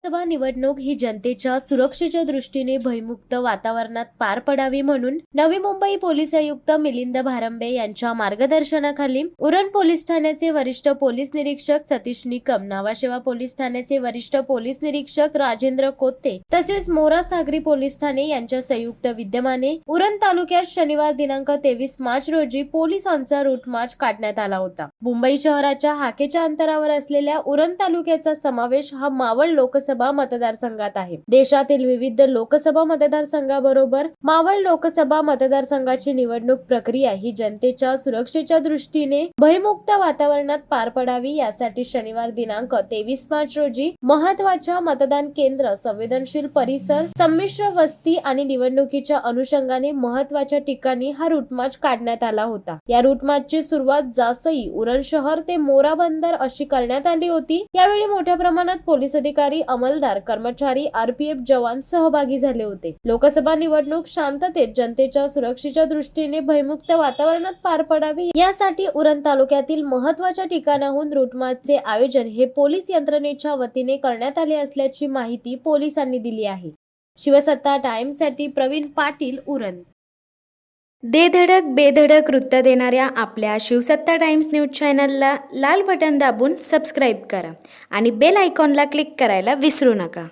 लोकसभा निवडणूक ही जनतेच्या सुरक्षेच्या दृष्टीने भयमुक्त वातावरणात पार पडावी म्हणून नवी मुंबई पोलीस आयुक्त मिलिंद भारंबे यांच्या मार्गदर्शनाखाली उरण पोलीस ठाण्याचे वरिष्ठ पोलीस निरीक्षक सतीश निकम, नावाशेवा पोलीस ठाण्याचे वरिष्ठ पोलीस निरीक्षक राजेंद्र कोत्ते तसेच मोरा सागरी पोलीस ठाणे यांच्या संयुक्त विद्यमाने उरण तालुक्यात शनिवार दिनांक 23 मार्च रोजी पोलिसांचा रूट मार्च काढण्यात आला होता। मुंबई शहराच्या हाकेच्या अंतरावर असलेल्या उरण तालुक्याचा समावेश हा मावळ लोकसभा मतदारसंघात आहे। देशातील विविध लोकसभा मतदारसंघाबरोबर मावळ लोकसभा मतदारसंघाची निवडणूक प्रक्रिया ही जनतेच्या सुरक्षेच्या दृष्टीने भयमुक्त वातावरणात पार पडावी यासाठी शनिवार दिनांक 23 मार्च रोजी महत्त्वाच्या मतदान केंद्र, संवेदनशील परिसर, संमिश्र वस्ती आणि निवडणुकीच्या अनुषंगाने महत्त्वाच्या ठिकाणी हा रूट मार्च काढण्यात आला होता। या रूट मार्चची सुरुवात जासई, उरण शहर ते मोरा बंदर अशी करण्यात आली होती। यावेळी मोठ्या प्रमाणात पोलीस अधिकारी, अंमलदार, कर्मचारी, आरपीएफ जवान सहभागी झाले होते। लोकसभा निवडणूक शांततेत जनतेच्या सुरक्षेच्या दृष्टीने भयमुक्त वातावरणात पार पडावी यासाठी उरण तालुक्यातील महत्त्वाच्या ठिकाणाहून रूट मार्चचे आयोजन हे पोलीस यंत्रणेच्या वतीने करण्यात आले असल्याची माहिती पोलिसांनी दिली आहे। शिवसत्ता टाइम्ससाठी प्रवीण पाटील, उरण। दे धडक बेधडक वृत्त देणाऱ्या आपल्या शिवसत्ता टाइम्स न्यूज चॅनलला लाल बटन दाबून सबस्क्राईब करा आणि बेल आयकॉनला क्लिक करायला विसरू नका।